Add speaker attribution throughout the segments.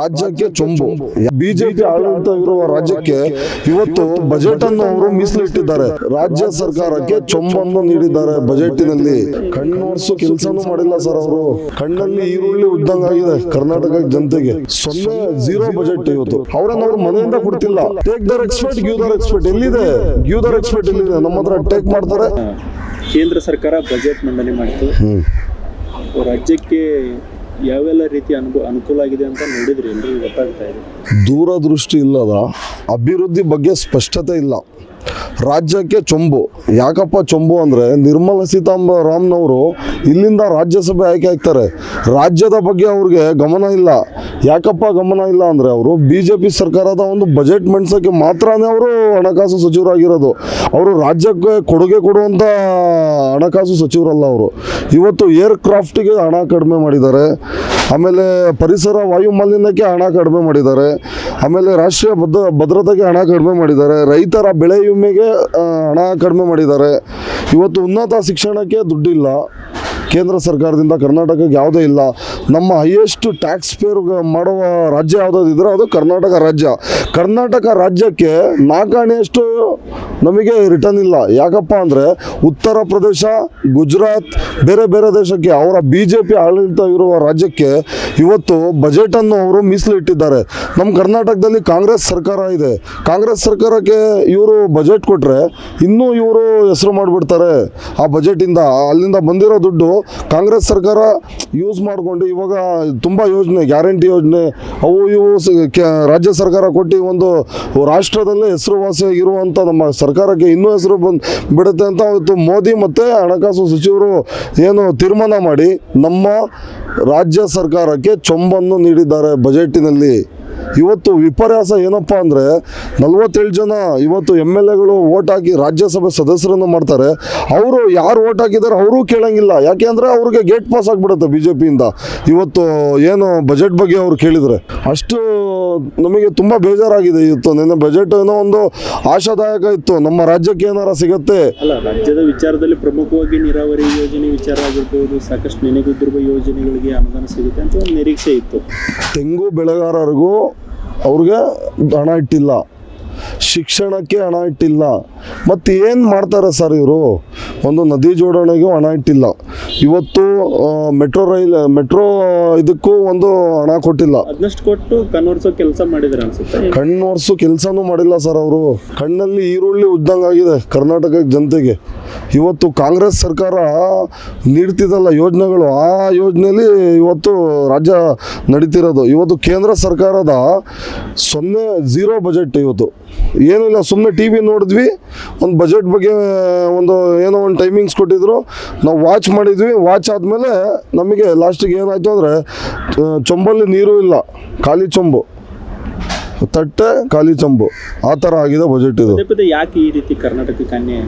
Speaker 1: ರಾಜ್ಯಕ್ಕೆ ಚೊಂಬು. ಬಿಜೆಪಿ ಆಡಳಿತ ಇರುವ ರಾಜ್ಯಕ್ಕೆ ಇವತ್ತು ಬಜೆಟ್ ಅನ್ನು ಅವರು ಮೀಸಲಿಟ್ಟಿದ್ದಾರೆ. ರಾಜ್ಯ ಸರ್ಕಾರಕ್ಕೆ ಚೊಂಬನ್ನು ನೀಡಿದ್ದಾರೆ ಬಜೆಟಿನಲ್ಲಿ. ಕಣ್ಣೋರ್ಸು ಕೆಲಸನೂ ಮಾಡಿಲ್ಲ ಸರ್ ಅವರು. ಕಣ್ಣಲ್ಲಿ ಈರುಳ್ಳಿ ಉದ್ದಂಗ ಆಗಿದೆ ಕರ್ನಾಟಕ ಜನತೆಗೆ. 0 ಬಜೆಟ್ ಇವತ್ತು. ಅವರನ್ನ ಅವ್ರ ಮನೆಯಿಂದ ಕೊಡ್ತಿಲ್ಲ. Take their expert, give their expert. ಎಲ್ಲಿದೆ ಗಿವ್ ದರ್ ಎಕ್ಸ್ಪರ್ಟ್? ಎಲ್ಲಿದೆ? ನಮ್ಮ ಹತ್ರ ಟೇಕ್ ಮಾಡ್ತಾರೆ.
Speaker 2: ಕೇಂದ್ರ ಸರ್ಕಾರ ಬಜೆಟ್ ಮಂಡನೆ ಮಾಡಿತು. ರಾಜ್ಯಕ್ಕೆ ಯಾವೆಲ್ಲ ರೀತಿ ಅನುಕೂಲ ಆಗಿದೆ ಅಂತ ನೋಡಿದ್ರಿ ಎಲ್ರಿಗೂ ಗೊತ್ತಾಗ್ತಾ ಇದೆ.
Speaker 1: ದೂರದೃಷ್ಟಿ ಇಲ್ಲದ ಅಭಿವೃದ್ಧಿ ಬಗ್ಗೆ ಸ್ಪಷ್ಟತೆ ಇಲ್ಲ. ರಾಜ್ಯಕ್ಕೆ ಚೊಂಬು. ಯಾಕಪ್ಪ ಚೊಂಬು ಅಂದರೆ, ನಿರ್ಮಲಾ ಸೀತಾರಾಮನ್ರವರು ಇಲ್ಲಿಂದ ರಾಜ್ಯಸಭೆ ಆಯ್ಕೆ ಆಗ್ತಾರೆ. ರಾಜ್ಯದ ಬಗ್ಗೆ ಅವ್ರಿಗೆ ಗಮನ ಇಲ್ಲ. ಯಾಕಪ್ಪ ಗಮನ ಇಲ್ಲ ಅಂದರೆ, ಅವರು BJP ಸರ್ಕಾರದ ಒಂದು ಬಜೆಟ್ ಮಂಡಿಸೋಕ್ಕೆ ಮಾತ್ರನೇ ಅವರು ಹಣಕಾಸು ಸಚಿವರಾಗಿರೋದು. ಅವರು ರಾಜ್ಯಕ್ಕೆ ಕೊಡುಗೆ ಕೊಡುವಂಥ ಹಣಕಾಸು ಸಚಿವರಲ್ಲ ಅವರು. ಇವತ್ತು ಏರ್ಕ್ರಾಫ್ಟಿಗೆ ಹಣ ಕಡಿಮೆ ಮಾಡಿದ್ದಾರೆ. ಆಮೇಲೆ ಪರಿಸರ ವಾಯು ಮಾಲಿನ್ಯಕ್ಕೆ ಹಣ ಕಡಿಮೆ ಮಾಡಿದ್ದಾರೆ. ಆಮೇಲೆ ರಾಷ್ಟ್ರೀಯ ಭದ್ರತೆಗೆ ಹಣ ಕಡಿಮೆ ಮಾಡಿದ್ದಾರೆ. ರೈತರ ಬೆಳೆ ವಿಮೆಗೆ ಹಣ ಕಡಿಮೆ ಮಾಡಿದ್ದಾರೆ. ಇವತ್ತು ಉನ್ನತ ಶಿಕ್ಷಣಕ್ಕೆ ದುಡ್ಡಿಲ್ಲ ಕೇಂದ್ರ ಸರ್ಕಾರದಿಂದ. ಕರ್ನಾಟಕಕ್ಕೆ ಯಾವುದೇ ಇಲ್ಲ. ನಮ್ಮ ಹೈಯೆಸ್ಟ್ ಟ್ಯಾಕ್ಸ್ ಪೇರ್ ಮಾಡುವ ರಾಜ್ಯ ಯಾವುದಾದಿದ್ರೆ ಅದು ಕರ್ನಾಟಕ ರಾಜ್ಯ. ಕರ್ನಾಟಕ ರಾಜ್ಯಕ್ಕೆ 4 ಆಣೆಯಷ್ಟು ನಮಗೆ ರಿಟರ್ನ್ ಇಲ್ಲ. ಯಾಕಪ್ಪ ಅಂದರೆ, ಉತ್ತರ ಪ್ರದೇಶ, ಗುಜರಾತ್, ಬೇರೆ ಬೇರೆ ದೇಶಕ್ಕೆ ಅವರ BJP ಆಡಳಿತ ಇರುವ ರಾಜ್ಯಕ್ಕೆ ಇವತ್ತು ಬಜೆಟನ್ನು ಅವರು ಮೀಸಲಿಟ್ಟಿದ್ದಾರೆ. ನಮ್ಮ ಕರ್ನಾಟಕದಲ್ಲಿ ಕಾಂಗ್ರೆಸ್ ಸರ್ಕಾರ ಇದೆ. ಕಾಂಗ್ರೆಸ್ ಸರ್ಕಾರಕ್ಕೆ ಇವರು ಬಜೆಟ್ ಕೊಟ್ಟರೆ ಇನ್ನೂ ಇವರು ಹೆಸರು ಮಾಡಿಬಿಡ್ತಾರೆ. ಆ ಬಜೆಟಿಂದ ಅಲ್ಲಿಂದ ಬಂದಿರೋ ದುಡ್ಡು ಕಾಂಗ್ರೆಸ್ ಸರ್ಕಾರ ಯೂಸ್ ಮಾಡಿಕೊಂಡು ಇವಾಗ ತುಂಬ ಯೋಜನೆ, ಗ್ಯಾರಂಟಿ ಯೋಜನೆ, ಅವು ಇವು ರಾಜ್ಯ ಸರ್ಕಾರ ಕೊಟ್ಟು ಒಂದು ರಾಷ್ಟ್ರದಲ್ಲೇ ಹೆಸರುವಾಸಿಯಾಗಿರುವಂಥ ನಮ್ಮ ಸರ್ಕಾರಕ್ಕೆ ಇನ್ನೂ ಹೆಸರು ಬಿಡುತ್ತೆ ಅಂತ ಇವತ್ತು ಮೋದಿ ಮತ್ತು ಹಣಕಾಸು ಸಚಿವರು ಏನು ತೀರ್ಮಾನ ಮಾಡಿ ನಮ್ಮ ರಾಜ್ಯ ಸರ್ಕಾರಕ್ಕೆ ಚೊಂಬನ್ನು ನೀಡಿದ್ದಾರೆ ಬಜೆಟಿನಲ್ಲಿ. ಇವತ್ತು ವಿಪರ್ಯಾಸ ಏನಪ್ಪ ಅಂದರೆ, 47 ಜನ ಇವತ್ತು MLAಗಳು ವೋಟ್ ಹಾಕಿ ರಾಜ್ಯಸಭೆ ಸದಸ್ಯರನ್ನು ಮಾಡ್ತಾರೆ. ಅವರು ಯಾರು ವೋಟ್ ಹಾಕಿದ್ದಾರೆ ಅವರೂ ಕೇಳಂಗಿಲ್ಲ. ಯಾಕೆ ಅಂದರೆ ಅವ್ರಿಗೆ ಗೇಟ್ ಪಾಸ್ ಆಗಿಬಿಡುತ್ತೆ BJPಯಿಂದ. ಇವತ್ತು ಏನು ಬಜೆಟ್ ಬಗ್ಗೆ ಅವ್ರು ಕೇಳಿದರೆ ಅಷ್ಟು ನಮಗೆ ತುಂಬ ಬೇಜಾರಾಗಿದೆ. ಇವತ್ತು ನಿನ್ನೆ ಬಜೆಟ್ ಏನೋ ಒಂದು ಆಶಾದಾಯಕ ಇತ್ತು, ನಮ್ಮ ರಾಜ್ಯಕ್ಕೆ ಏನಾರ ಸಿಗುತ್ತೆ.
Speaker 2: ಅಲ್ಲ, ರಾಜ್ಯದ ವಿಚಾರದಲ್ಲಿ ಪ್ರಮುಖವಾಗಿ ನೀರಾವರಿ ಯೋಜನೆ ವಿಚಾರ ಆಗಿರ್ಬೋದು, ಸಾಕಷ್ಟು ನೆನೆಗುದ್ದಿರುವ ಯೋಜನೆಗಳಿಗೆ ಅನುದಾನ ಸಿಗುತ್ತೆ ಅಂತ ಒಂದು ನಿರೀಕ್ಷೆ ಇತ್ತು.
Speaker 1: ತೆಂಗು ಬೆಳೆಗಾರರಿಗೂ ಅವ್ರಿಗೆ ಹಣ ಇಟ್ಟಿಲ್ಲ, ಶಿಕ್ಷಣಕ್ಕೆ ಹಣ ಇಟ್ಟಿಲ್ಲ. ಮತ್ತು ಏನು ಮಾಡ್ತಾರೆ ಸರ್ ಇವರು? ಒಂದು ನದಿ ಜೋಡಣೆಗೂ ಹಣ ಇಟ್ಟಿಲ್ಲ. ಇವತ್ತು ಮೆಟ್ರೋ ಇದಕ್ಕೂ ಒಂದು ಹಣ ಕೊಟ್ಟಿಲ್ಲ.
Speaker 2: ಅದನ್ನಷ್ಟು ಕೊಟ್ಟು ಕಣ್ಣೋರ್ಸೋ ಕೆಲಸ ಮಾಡಿದ್ರೆ ಅನ್ಸುತ್ತೆ.
Speaker 1: ಕಣ್ಣೋರ್ಸು ಕೆಲಸನೂ ಮಾಡಿಲ್ಲ ಸರ್ ಅವರು. ಕಣ್ಣಲ್ಲಿ ಈರುಳ್ಳಿ ಉದ್ದಂಗಾಗಿದೆ ಕರ್ನಾಟಕ ಜನತೆಗೆ. ಇವತ್ತು ಕಾಂಗ್ರೆಸ್ ಸರ್ಕಾರ ನೀಡ್ತಿದ್ದಲ್ಲ ಯೋಜನೆಗಳು, ಆ ಯೋಜನೆಯಲ್ಲಿ ಇವತ್ತು ರಾಜ್ಯ ನಡೀತಿರೋದು. ಇವತ್ತು ಕೇಂದ್ರ ಸರ್ಕಾರದ 0 ಬಜೆಟ್. ಇವತ್ತು ಏನೂ ಇಲ್ಲ, ಸುಮ್ಮನೆ TV ನೋಡಿದ್ವಿ, ಒಂದು ಬಜೆಟ್ ಬಗ್ಗೆ ಒಂದು ಏನೋ ಒಂದು ಟೈಮಿಂಗ್ಸ್ ಕೊಟ್ಟಿದ್ರು, ನಾವು ವಾಚ್ ಮಾಡಿದ್ವಿ. ವಾಚ್ ಆದಮೇಲೆ ನಮಗೆ ಲಾಸ್ಟಿಗೆ ಏನಾಯಿತು ಅಂದರೆ, ಚೊಂಬಲ್ಲಿ ನೀರು ಇಲ್ಲ, ಖಾಲಿ ಚೊಂಬು, ತಟ್ಟೆ ಖಾಲಿ ಚೊಂಬು, ಆ ಥರ ಆಗಿದೆ ಬಜೆಟ್ ಇದು.
Speaker 2: ಯಾಕೆ ಈ ರೀತಿ ಕರ್ನಾಟಕಕ್ಕೆ ಅನ್ಯಾಯ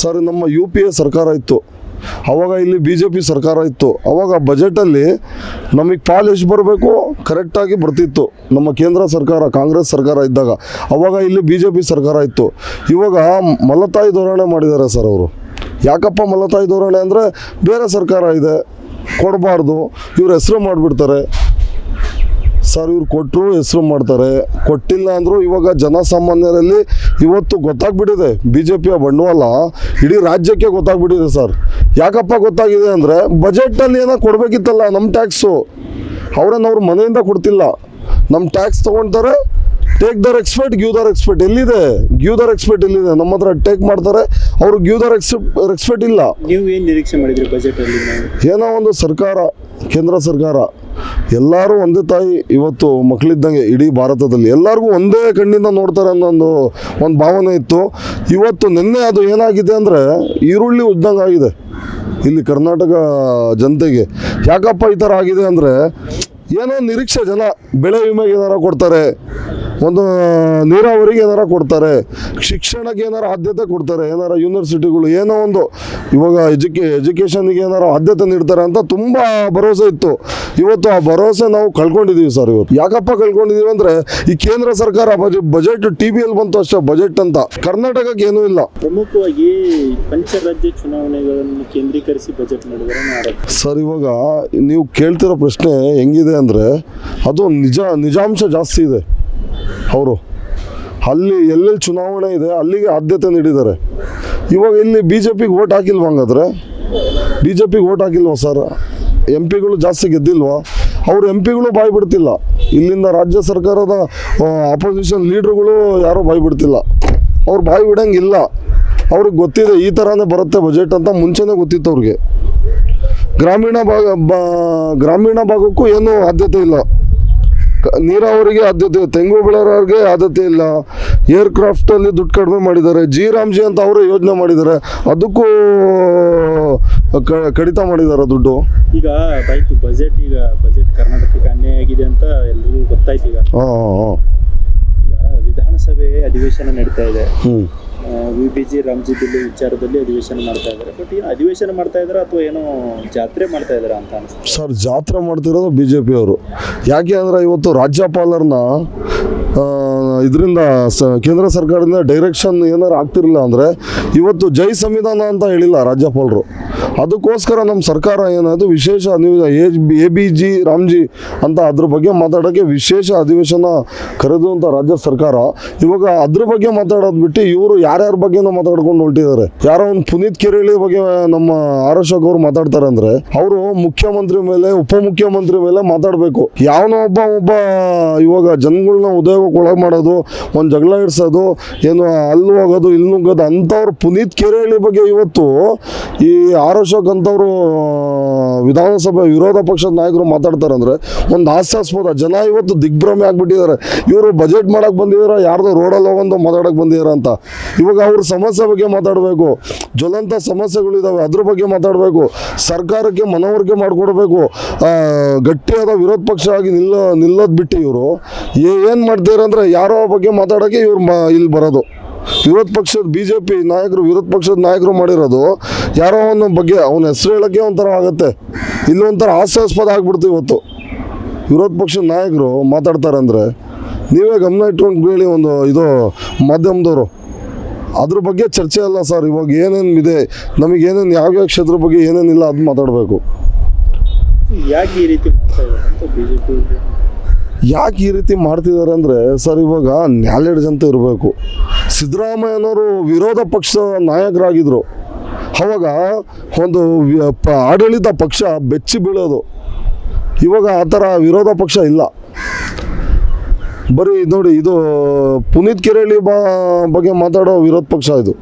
Speaker 1: ಸರ್? ನಮ್ಮ UPA ಸರ್ಕಾರ ಇತ್ತು ಅವಾಗ, ಇಲ್ಲಿ BJP ಸರ್ಕಾರ ಇತ್ತು ಅವಾಗ. ಬಜೆಟಲ್ಲಿ ನಮಗೆ ಪಾಲು ಎಷ್ಟು ಬರಬೇಕು ಕರೆಕ್ಟಾಗಿ ಬರ್ತಿತ್ತು ನಮ್ಮ ಕೇಂದ್ರ ಸರ್ಕಾರ, ಕಾಂಗ್ರೆಸ್ ಸರ್ಕಾರ ಇದ್ದಾಗ. ಅವಾಗ ಇಲ್ಲಿ BJP ಸರ್ಕಾರ ಇತ್ತು. ಇವಾಗ ಮಲತಾಯಿ ಧೋರಣೆ ಮಾಡಿದ್ದಾರೆ ಸರ್ ಅವರು. ಯಾಕಪ್ಪ ಮಲತಾಯಿ ಧೋರಣೆ ಅಂದರೆ, ಬೇರೆ ಸರ್ಕಾರ ಇದೆ ಕೊಡಬಾರ್ದು, ಇವ್ರು ಹೆಸರು ಮಾಡಿಬಿಡ್ತಾರೆ ಸರ್. ಇವ್ರು ಕೊಟ್ಟರು ಹೆಸರು ಮಾಡ್ತಾರೆ, ಕೊಟ್ಟಿಲ್ಲ ಅಂದರು. ಇವಾಗ ಜನಸಾಮಾನ್ಯರಲ್ಲಿ ಇವತ್ತು ಗೊತ್ತಾಗ್ಬಿಟ್ಟಿದೆ BJPಯ ಬಂಡವಾಳ ಇಡೀ ರಾಜ್ಯಕ್ಕೆ ಗೊತ್ತಾಗ್ಬಿಟ್ಟಿದೆ ಸರ್. ಯಾಕಪ್ಪ ಗೊತ್ತಾಗಿದೆ ಅಂದರೆ, ಬಜೆಟಲ್ಲಿ ಏನೋ ಕೊಡಬೇಕಿತ್ತಲ್ಲ ನಮ್ಮ ಟ್ಯಾಕ್ಸು, ಅವ್ರ ಮನೆಯಿಂದ ಕೊಡ್ತಿಲ್ಲ. ನಮ್ಮ ಟ್ಯಾಕ್ಸ್ ತೊಗೊಳ್ತಾರೆ. Take their expert, give their expert. ಎಲ್ಲಿದೆ? ಗಿವ್ ದರ್ ಎಕ್ಸ್ಪರ್ಟ್ ಎಲ್ಲಿದೆ? ನಮ್ಮ ಹತ್ರ ಟೇಕ್ ಮಾಡ್ತಾರೆ, ಅವರು ಗಿವ್ ದರ್ ಎಕ್ಸ್ಪರ್ಟ್ ಇಲ್ಲ.
Speaker 2: ನೀವು ಏನು ನಿರೀಕ್ಷೆ ಮಾಡಿದ್ರಿ ಬಜೆಟಲ್ಲಿ?
Speaker 1: ಏನೋ ಒಂದು ಸರ್ಕಾರ, ಕೇಂದ್ರ ಸರ್ಕಾರ ಎಲ್ಲರೂ ಒಂದೇ ತಾಯಿ ಇವತ್ತು ಮಕ್ಕಳಿದ್ದಂಗೆ ಇಡೀ ಭಾರತದಲ್ಲಿ ಎಲ್ಲರಿಗೂ ಒಂದೇ ಕಣ್ಣಿಂದ ನೋಡ್ತಾರೆ ಅನ್ನೋ ಒಂದು ಭಾವನೆ ಇತ್ತು. ಇವತ್ತು ನಿನ್ನೆ ಅದು ಏನಾಗಿದೆ ಅಂದರೆ, ಈರುಳ್ಳಿ ಉದ್ದಂಗಾಗಿದೆ ಇಲ್ಲಿ ಕರ್ನಾಟಕ ಜನತೆಗೆ. ಯಾಕಪ್ಪ ಈ ಥರ ಆಗಿದೆ ಅಂದರೆ, ಏನೋ ನಿರೀಕ್ಷೆ, ಜನ ಬೆಳೆ ವಿಮೆಗೆ ಏನಾರ ಕೊಡ್ತಾರೆ, ಒಂದು ನೀರಾವರಿಗೆ ಏನಾರ ಕೊಡ್ತಾರೆ, ಶಿಕ್ಷಣಕ್ಕೆ ಏನಾರ ಆದ್ಯತೆ ಕೊಡ್ತಾರೆ, ಏನಾರ ಯೂನಿವರ್ಸಿಟಿಗಳು ಏನೋ ಒಂದು ಇವಾಗ ಎಜುಕೇಷನ್ಗೆ ಏನಾರ ಆದ್ಯತೆ ನೀಡ್ತಾರೆ ಅಂತ ತುಂಬ ಭರವಸೆ ಇತ್ತು. ಇವತ್ತು ಆ ಭರವಸೆ ನಾವು ಕಳ್ಕೊಂಡಿದ್ದೀವಿ ಸರ್. ಇವತ್ತು ಯಾಕಪ್ಪ ಕಳ್ಕೊಂಡಿದ್ದೀವಿ ಅಂದರೆ ಈ ಕೇಂದ್ರ ಸರ್ಕಾರ ಬಜೆಟ್ TVಯಲ್ಲಿ ಬಂತು ಅಷ್ಟೇ ಬಜೆಟ್ ಅಂತ, ಕರ್ನಾಟಕಕ್ಕೆ ಏನೂ ಇಲ್ಲ.
Speaker 2: ಪ್ರಮುಖವಾಗಿ ಪಂಚರಾಜ್ಯ ಚುನಾವಣೆಗಳನ್ನು ಕೇಂದ್ರೀಕರಿಸಿ ಬಜೆಟ್ ಮಾಡಿದರೆ
Speaker 1: ಸರ್, ಇವಾಗ ನೀವು ಕೇಳ್ತಿರೋ ಪ್ರಶ್ನೆ ಹೆಂಗಿದೆ ಅಂದರೆ ಅದು ನಿಜಾಂಶ ಜಾಸ್ತಿ ಇದೆ. ಅವರು ಅಲ್ಲಿ ಎಲ್ಲೆಲ್ಲಿ ಚುನಾವಣೆ ಇದೆ ಅಲ್ಲಿಗೆ ಆದ್ಯತೆ ನೀಡಿದ್ದಾರೆ. ಇವಾಗ ಇಲ್ಲಿ BJPಗೆ ಓಟ್ ಹಾಕಿಲ್ವ? ಹಂಗಾದ್ರೆ BJPಗೆ ಓಟ್ ಹಾಕಿಲ್ವ ಸರ್? MP ಗಳು ಜಾಸ್ತಿ ಗೆದ್ದಿಲ್ವಾ? ಅವ್ರ MP ಗಳು ಬಾಯಿ ಬಿಡ್ತಿಲ್ಲ. ಇಲ್ಲಿಂದ ರಾಜ್ಯ ಸರ್ಕಾರದ ಅಪೋಸಿಷನ್ ಲೀಡ್ರುಗಳು ಯಾರೂ ಬಾಯಿ ಬಿಡ್ತಿಲ್ಲ. ಅವ್ರು ಬಾಯಿ ಬಿಡೋಂಗಿಲ್ಲ. ಅವ್ರಿಗೆ ಗೊತ್ತಿದೆ ಈ ಥರನೇ ಬರುತ್ತೆ ಬಜೆಟ್ ಅಂತ ಮುಂಚೆನೇ ಗೊತ್ತಿತ್ತು ಅವ್ರಿಗೆ. ಗ್ರಾಮೀಣ ಭಾಗಕ್ಕೂ ಏನೂ ಆದ್ಯತೆ ಇಲ್ಲ. ನೀರಾವರಿಗೆ ಆದ್ಯತೆ, ತೆಂಗು ಬೆಳೆಯೋರಿಗೆ ಆದ್ಯತೆ ಇಲ್ಲ. ಏರ್ಕ್ರಾಫ್ಟಲ್ಲಿ ದುಡ್ಡು ಕಡಿಮೆ ಮಾಡಿದ್ದಾರೆ. ರಾಮ್ಜಿ ಅಂತ ಅವರೇ ಯೋಜನೆ ಮಾಡಿದ್ದಾರೆ, ಅದಕ್ಕೂ ಕಡಿತ ಮಾಡಿದ್ದಾರೆ ದುಡ್ಡು.
Speaker 2: ಈಗ ಬಜೆಟ್ ಕರ್ನಾಟಕಕ್ಕೆ ಅನ್ಯಾಯ ಆಗಿದೆ ಅಂತ ಎಲ್ರಿಗೂ ಗೊತ್ತಾಯ್ತು. ಈಗ ವಿಧಾನಸಭೆ ಅಧಿವೇಶನ ನಡೀತಾ ಇದೆ. VBG ರಾಮ್ಜಿ ಬಿಲ್ ವಿಚಾರದಲ್ಲಿ ಅಧಿವೇಶನ ಮಾಡ್ತಾ ಇದ್ದಾರೆ. ಬಟ್ ಏನು ಅಧಿವೇಶನ ಮಾಡ್ತಾ ಇದ್ದಾರೆ ಅಥವಾ ಏನೋ ಜಾತ್ರೆ ಮಾಡ್ತಾ ಇದ್ದಾರೆ ಅಂತ ಅನಿಸ್ತದೆ
Speaker 1: ಸರ್. ಜಾತ್ರೆ ಮಾಡ್ತಿರೋದು BJP ಅವರು. ಯಾಕೆ ಅಂದರೆ ಇವತ್ತು ರಾಜ್ಯಪಾಲರನ್ನ ಇದರಿಂದ ಕೇಂದ್ರ ಸರ್ಕಾರದಿಂದ ಡೈರೆಕ್ಷನ್ ಏನಾರು ಆಗ್ತಿರಲಿಲ್ಲ ಅಂದರೆ ಇವತ್ತು ಜೈ ಸಂವಿಧಾನ ಅಂತ ಹೇಳಿಲ್ಲ ರಾಜ್ಯಪಾಲರು. ಅದಕ್ಕೋಸ್ಕರ ನಮ್ಮ ಸರ್ಕಾರ ಏನಾದರೂ ವಿಶೇಷ ABG ರಾಮ್ಜಿ ಅಂತ ಅದ್ರ ಬಗ್ಗೆ ಮಾತಾಡೋಕ್ಕೆ ವಿಶೇಷ ಅಧಿವೇಶನ ಕರೆದು ಅಂತ ರಾಜ್ಯ ಸರ್ಕಾರ. ಇವಾಗ ಅದ್ರ ಬಗ್ಗೆ ಮಾತಾಡೋದು ಬಿಟ್ಟು ಇವರು ಯಾರ್ಯಾರ ಬಗ್ಗೆನೂ ಮಾತಾಡ್ಕೊಂಡು ಹೊರಟಿದ್ದಾರೆ. ಯಾರೋ ಒಂದು ಪುನೀತ್ ಕೆರೆಳಿ ಬಗ್ಗೆ ನಮ್ಮ ಆರೋಶಕ್ ಅವರು ಮಾತಾಡ್ತಾರೆ ಅಂದರೆ ಅವರು ಮುಖ್ಯಮಂತ್ರಿ ಮೇಲೆ ಉಪಮುಖ್ಯಮಂತ್ರಿ ಮೇಲೆ ಮಾತಾಡಬೇಕು. ಯಾವನೋ ಒಬ್ಬ ಇವಾಗ ಜನಗಳನ್ನ ಉದ್ಯೋಗಕ್ಕೆ ಒಳಗೆ ಮಾಡೋದು, ಒಂದು ಜಗಳ ಇಡ್ಸೋದು, ಏನು ಅಲ್ಲಿ ಹೋಗೋದು ಇಲ್ಲಿ ನುಗ್ಗೋದು ಅಂಥವ್ರು ಪುನೀತ್ ಕೆರೆಹಳ್ಳಿ ಬಗ್ಗೆ ಇವತ್ತು ಈ ಆರೋಶಕ್ ಅಂತವರು ವಿಧಾನಸಭೆ ವಿರೋಧ ಪಕ್ಷದ ನಾಯಕರು ಮಾತಾಡ್ತಾರೆ ಅಂದರೆ ಒಂದು ಹಾಸ್ಯಾಸ್ಪದ. ಜನ ಇವತ್ತು ದಿಗ್ಭ್ರಮೆ ಆಗಿಬಿಟ್ಟಿದ್ದಾರೆ. ಇವರು ಬಜೆಟ್ ಮಾಡೋಕ್ಕೆ ಬಂದಿದ್ದಾರೆ, ಯಾರ್ದೋ ರೋಡಲ್ಲಿ ಹೋಗೊಂದು ಮಾತಾಡೋಕ್ಕೆ ಬಂದಿದ್ದಾರೆ ಅಂತ. ಇವಾಗ ಅವ್ರ ಸಮಸ್ಯೆ ಬಗ್ಗೆ ಮಾತಾಡಬೇಕು. ಜ್ವಲಂತ ಸಮಸ್ಯೆಗಳಿದ್ದಾವೆ, ಅದ್ರ ಬಗ್ಗೆ ಮಾತಾಡಬೇಕು. ಸರ್ಕಾರಕ್ಕೆ ಮನವರಿಕೆ ಮಾಡಿಕೊಡ್ಬೇಕು. ಗಟ್ಟಿಯಾದ ವಿರೋಧ ಪಕ್ಷ ಆಗಿ ನಿಲ್ಲೋದು ಬಿಟ್ಟು ಇವರು ಏನು ಮಾಡ್ತಾರೆ ಅಂದರೆ ಯಾರೋ ಬಗ್ಗೆ ಮಾತಾಡೋಕ್ಕೆ ಇವ್ರು ಇಲ್ಲಿ ಬರೋದು. ವಿರೋಧ ಪಕ್ಷದ BJP ನಾಯಕರು, ವಿರೋಧ ಪಕ್ಷದ ನಾಯಕರು ಮಾಡಿರೋದು ಯಾರೋ ಅವನ ಬಗ್ಗೆ ಅವನ ಹೆಸರು ಹೇಳೋಕ್ಕೆ ಒಂಥರ ಆಗುತ್ತೆ. ಇಲ್ಲೊಂಥರ ಹಾಸ್ಯಾಸ್ಪದ ಆಗ್ಬಿಡ್ತು. ಇವತ್ತು ವಿರೋಧ ಪಕ್ಷದ ನಾಯಕರು ಮಾತಾಡ್ತಾರೆ ಅಂದರೆ ನೀವೇ ಗಮನ ಇಟ್ಕೊಂಡು ಹೇಳಿ. ಒಂದು ಇದು ಮಾಧ್ಯಮದವರು ಅದ್ರ ಬಗ್ಗೆ ಚರ್ಚೆ ಅಲ್ಲ ಸರ್. ಇವಾಗ ಏನೇನು ಇದೆ, ನಮಗೇನೇನು ಯಾವ್ಯಾವ ಕ್ಷೇತ್ರ ಬಗ್ಗೆ ಏನೇನಿಲ್ಲ ಅದು ಮಾತಾಡಬೇಕು.
Speaker 2: ಯಾಕೆ ಈ ರೀತಿ ಮಾಡ್ತಾ ಇದ್ದಾರೆ ಅಂತ BJP?
Speaker 1: ಯಾಕೆ ಈ ರೀತಿ ಮಾಡ್ತಿದ್ದಾರೆ ಅಂದರೆ ಸರ್, ಇವಾಗ ನಾಲೆಡ್ಜ್ ಅಂತ ಇರಬೇಕು. ಸಿದ್ದರಾಮಯ್ಯನವರು ವಿರೋಧ ಪಕ್ಷ ನಾಯಕರಾಗಿದ್ದರು. ಅವಾಗ ಒಂದು ಆಡಳಿತ ಪಕ್ಷ ಬೆಚ್ಚಿ ಬೀಳೋದು. ಇವಾಗ ಆ ಥರ ವಿರೋಧ ಪಕ್ಷ ಇಲ್ಲ. ಬರೀ ನೋಡಿ, ಇದು ಪುನೀತ್ ಕೆರೆಹಳ್ಳಿ ಬಗ್ಗೆ ಮಾತಾಡೋ ವಿರೋಧ ಪಕ್ಷ ಇದು.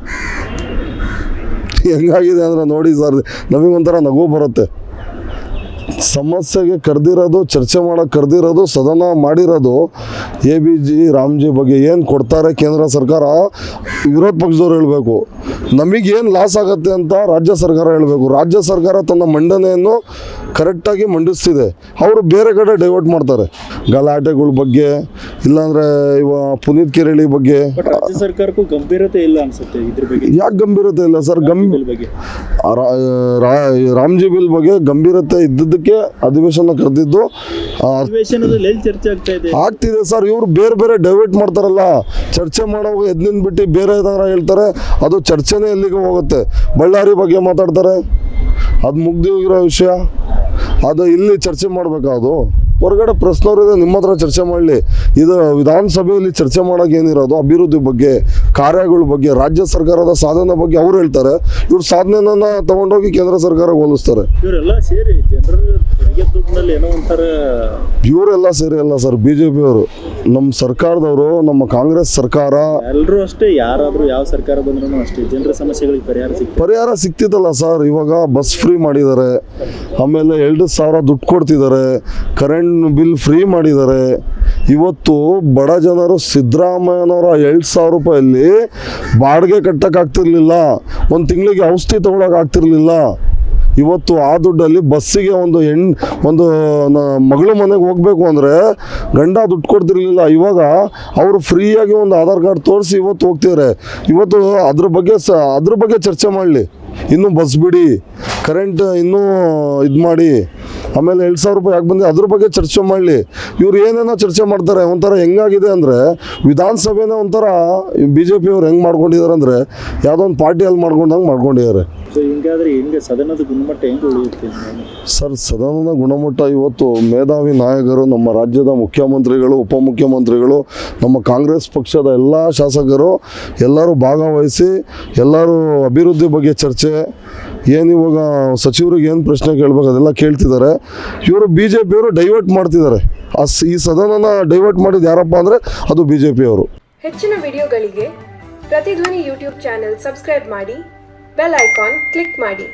Speaker 1: ಹೆಂಗಾಗಿದೆ ಅಂದರೆ ನೋಡಿ ಸರ್, ನಮಗೊಂಥರ ನಗು ಬರುತ್ತೆ. ಸಮಸ್ಯೆಗೆ ಕರೆದಿರೋದು, ಚರ್ಚೆ ಮಾಡೋಕ್ಕೆ ಕರೆದಿರೋದು, ಸದನ ಮಾಡಿರೋದು ABG ರಾಮ್ಜಿ ಬಗ್ಗೆ ಏನು ಕೊಡ್ತಾರೆ ಕೇಂದ್ರ ಸರ್ಕಾರ, ವಿರೋಧ ಪಕ್ಷದವ್ರು ಹೇಳಬೇಕು. ನಮಗೇನು ಲಾಸ್ ಆಗುತ್ತೆ ಅಂತ ರಾಜ್ಯ ಸರ್ಕಾರ ಹೇಳಬೇಕು. ರಾಜ್ಯ ಸರ್ಕಾರ ತನ್ನ ಮಂಡನೆಯನ್ನು ಕರೆಕ್ಟಾಗಿ ಮಂಡಿಸ್ತಿದೆ. ಅವರು ಬೇರೆ ಕಡೆ ಡೈವರ್ಟ್ ಮಾಡ್ತಾರೆ. ಗಲಾಟೆಗಳ ಬಗ್ಗೆ, ಇಲ್ಲಾಂದರೆ ಪುನೀತ್ ಕೆರೆಹಳ್ಳಿ ಬಗ್ಗೆ.
Speaker 2: ರಾಜ್ಯ ಸರ್ಕಾರಕ್ಕೂ ಗಂಭೀರತೆ ಇಲ್ಲ ಅನ್ಸುತ್ತೆ ಇದ್ರ ಬಗ್ಗೆ.
Speaker 1: ಯಾಕೆ ಗಂಭೀರತೆ ಇಲ್ಲ ಸರ್? ರಾಮ್ಜಿ ಬಿಲ್ ಬಗ್ಗೆ ಗಂಭೀರತೆ ಇದ್ದದ್ದಕ್ಕೆ ಅಧಿವೇಶನ ಕರೆದಿದ್ದು.
Speaker 2: ಅಧಿವೇಶನದಲ್ಲಿ ಎಲ್ಲಿ ಚರ್ಚೆ
Speaker 1: ಆಗ್ತಿದೆ ಸರ್. ಇವರು ಬೇರೆ ಬೇರೆ ಡೈವರ್ಟ್ ಮಾಡ್ತಾರಲ್ಲ, ಚರ್ಚೆ ಮಾಡುವಾಗ ಎದ್ನಿಂದ ಬಿಟ್ಟು ಬೇರೆ ಏನಾರ ಹೇಳ್ತಾರೆ, ಅದು ಚರ್ಚೆನೇ ಎಲ್ಲಿಗೆ ಹೋಗುತ್ತೆ. ಬಳ್ಳಾರಿ ಬಗ್ಗೆ ಮಾತಾಡ್ತಾರೆ, ಅದು ಮುಗ್ದಿರೋ ವಿಷಯ, ಅದು ಇಲ್ಲಿ ಚರ್ಚೆ ಮಾಡಬೇಕಾ? ಅದು ಹೊರಗಡೆ ಪ್ರಶ್ನವ್ರಿದೆ, ನಿಮ್ಮ ಹತ್ರ ಚರ್ಚೆ ಮಾಡಲಿ. ಇದು ವಿಧಾನಸಭೆಯಲ್ಲಿ ಚರ್ಚೆ ಮಾಡೋಕೆ ಏನಿರೋದು? ಅಭಿವೃದ್ಧಿ ಬಗ್ಗೆ, ಕಾರ್ಯಗಳ ಬಗ್ಗೆ, ರಾಜ್ಯ ಸರ್ಕಾರದ ಸಾಧನೆ ಬಗ್ಗೆ ಅವ್ರು ಹೇಳ್ತಾರೆ. ಇವ್ರ ಸಾಧನೆನ ತಗೊಂಡೋಗಿ ಕೇಂದ್ರ ಸರ್ಕಾರಕ್ಕೆ ಹೋಲಿಸ್ತಾರೆ.
Speaker 2: ಇವರೆಲ್ಲ ಸೇರಿ ಜನರ ದುಡ್ಡಿನಲ್ಲಿ ಏನೋ ಒಂಥರ.
Speaker 1: ಇವರೆಲ್ಲ ಸೇರಿ ಅಲ್ಲ ಸರ್, BJP ಅವರು, ನಮ್ಮ ಸರ್ಕಾರದವರು, ನಮ್ಮ ಕಾಂಗ್ರೆಸ್ ಸರ್ಕಾರ
Speaker 2: ಎಲ್ಲರೂ ಅಷ್ಟೇ. ಯಾರಾದರೂ ಯಾವ ಸರ್ಕಾರ ಬಂದ್ರೂ ಅಷ್ಟೇ ಜನರ ಸಮಸ್ಯೆಗಳಿಗೆ ಪರಿಹಾರ
Speaker 1: ಸಿಗ್ತಿದ್ದಲ್ಲ ಸರ್. ಇವಾಗ ಬಸ್ ಫ್ರೀ ಮಾಡಿದ್ದಾರೆ, ಆಮೇಲೆ 2,000 ದುಡ್ಡು ಕೊಡ್ತಿದ್ದಾರೆ, ಕರೆಂಟ್ ಬಿಲ್ ಫ್ರೀ ಮಾಡಿದ್ದಾರೆ. ಇವತ್ತು ಬಡ ಜನರು ಸಿದ್ದರಾಮಯ್ಯನವರ 2,000 ರೂಪಾಯಲ್ಲಿ ಬಾಡಿಗೆ ಕಟ್ಟಕ್ಕೆ ಆಗ್ತಿರ್ಲಿಲ್ಲ, ಒಂದು ತಿಂಗಳಿಗೆ ಔಷಧಿ ತೊಗೊಳಕ್ಕೆ ಆಗ್ತಿರ್ಲಿಲ್ಲ. ಇವತ್ತು ಆ ದುಡ್ಡಲ್ಲಿ ಬಸ್ಸಿಗೆ ಒಂದು ಮಗಳ ಮನೆಗೆ ಹೋಗಬೇಕು ಅಂದರೆ ಗಂಡ ದುಡ್ಡು ಕೊಡ್ತಿರ್ಲಿಲ್ಲ. ಇವಾಗ ಅವರು ಫ್ರೀಯಾಗಿ ಒಂದು ಆಧಾರ್ ಕಾರ್ಡ್ ತೋರಿಸಿ ಇವತ್ತು ಹೋಗ್ತಿದ್ದಾರೆ. ಇವತ್ತು ಅದ್ರ ಬಗ್ಗೆ ಚರ್ಚೆ ಮಾಡಲಿ. ಇನ್ನೂ ಬಸ್ ಬಿಡಿ, ಕರೆಂಟ್ ಇನ್ನೂ ಇದು ಮಾಡಿ, ಆಮೇಲೆ 2,000 ರೂಪಾಯಿ ಯಾಕೆ ಬಂದಿದೆ ಅದ್ರ ಬಗ್ಗೆ ಚರ್ಚೆ ಮಾಡಲಿ. ಇವ್ರು ಏನೇನೋ ಚರ್ಚೆ ಮಾಡ್ತಾರೆ. ಒಂಥರ ಹೆಂಗಾಗಿದೆ ಅಂದರೆ ವಿಧಾನಸಭೆನೇ ಒಂಥರ BJP ಅವ್ರು ಹೆಂಗೆ ಮಾಡ್ಕೊಂಡಿದ್ದಾರೆ ಅಂದರೆ ಯಾವುದೋ ಒಂದು ಪಾರ್ಟಿಯಲ್ಲಿ ಮಾಡ್ಕೊಂಡಿದ್ದಾರೆ.
Speaker 2: ಸೊ ಹಿಂಗಾದ್ರೆ ಹೆಂಗೆ ಸದನದ ಗುಣಮಟ್ಟ ಹೆಂಗೆ ಉಳಿಯುತ್ತೆ?
Speaker 1: ಸರ್, ಸದನದ ಗುಣಮಟ್ಟ ಇವತ್ತು ಮೇಧಾವಿ ನಾಯಕರು, ನಮ್ಮ ರಾಜ್ಯದ ಮುಖ್ಯಮಂತ್ರಿಗಳು, ಉಪಮುಖ್ಯಮಂತ್ರಿಗಳು, ನಮ್ಮ ಕಾಂಗ್ರೆಸ್ ಪಕ್ಷದ ಎಲ್ಲ ಶಾಸಕರು ಎಲ್ಲರೂ ಭಾಗವಹಿಸಿ ಎಲ್ಲರೂ ಅಭಿವೃದ್ಧಿ ಬಗ್ಗೆ ಚರ್ಚೆ, ಏನಿವಾಗ ಸಚಿವರಿಗೆ ಏನು ಪ್ರಶ್ನೆ ಕೇಳಬೇಕು ಅದೆಲ್ಲ ಕೇಳ್ತಿದ್ದಾರೆ. ಇವರು BJP ಅವರು ಡೈವರ್ಟ್ ಮಾಡ್ತಿದ್ದಾರೆ. ಈ ಸದನನ ಡೈವರ್ಟ್ ಮಾಡಿದ್ದು ಯಾರಪ್ಪ ಅಂದರೆ ಅದು BJP ಅವರು.
Speaker 3: ಹೆಚ್ಚಿನ ವಿಡಿಯೋಗಳಿಗೆ ಪ್ರತಿಧ್ವನಿ ಯೂಟ್ಯೂಬ್ ಚಾನೆಲ್ ಸಬ್ಸ್ಕ್ರೈಬ್ ಮಾಡಿ, ಬೆಲ್ ಐಕಾನ್ ಕ್ಲಿಕ್ ಮಾಡಿ.